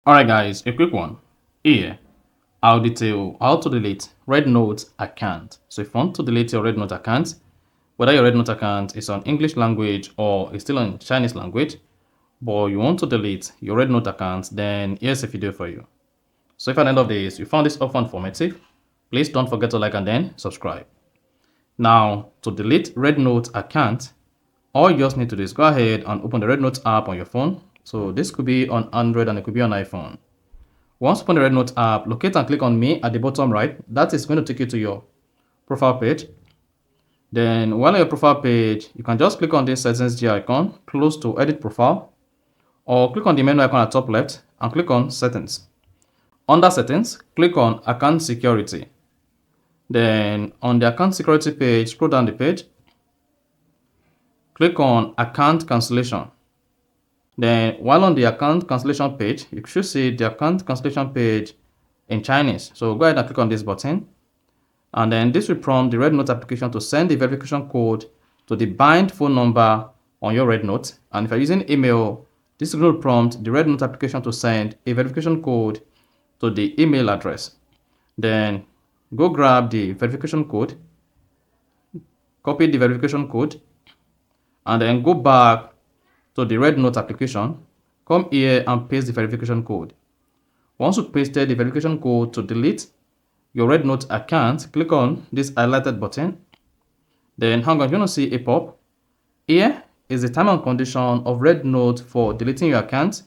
Alright guys, a quick one. Here, I'll detail how to delete Rednote account. So if you want to delete your Rednote account, whether your Rednote account is on English language or is still on Chinese language, but you want to delete your Rednote account, then here's a video for you. So if at the end of this, you found this often informative, please don't forget to like and then subscribe. Now, to delete Rednote account, all you just need to do is go ahead and open the Rednote app on your phone. So this could be on Android and it could be on iPhone. Once you open the Rednote app, locate and click on me at the bottom right. That is going to take you to your profile page. Then while on your profile page, you can just click on this settings G icon close to edit profile, or click on the menu icon at top left and click on settings. Under settings, click on account security. Then on the account security page, scroll down the page, click on account cancellation. Then while on the account cancellation page, you should see the account cancellation page in Chinese. So go ahead and click on this button. And then this will prompt the Rednote application to send the verification code to the bind phone number on your Rednote. And if you're using email, this will prompt the Rednote application to send a verification code to the email address. Then go grab the verification code, copy the verification code, and then go back to the Rednote application, come here and paste the verification code. Once you pasted the verification code to delete your Rednote account, click on this highlighted button. Then hang on, you're going to see a pop. Here is the term and condition of Rednote for deleting your account.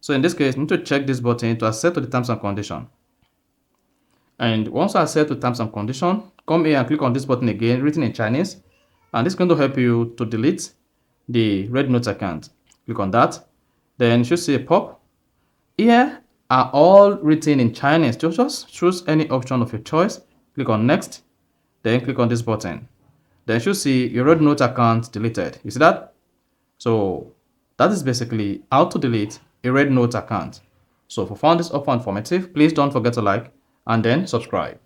So in this case, you need to check this button to accept to the terms and condition. And once you accept to terms and condition, come here and click on this button again, written in Chinese. And this is going to help you to delete the Rednote account. Click on that. Then you should see a pop. Here are all written in Chinese. Just choose any option of your choice. Click on next. Then click on this button. Then you should see your Rednote account deleted. You see that? So that is basically how to delete a Rednote account. So if you found this offer informative, please don't forget to like and then subscribe.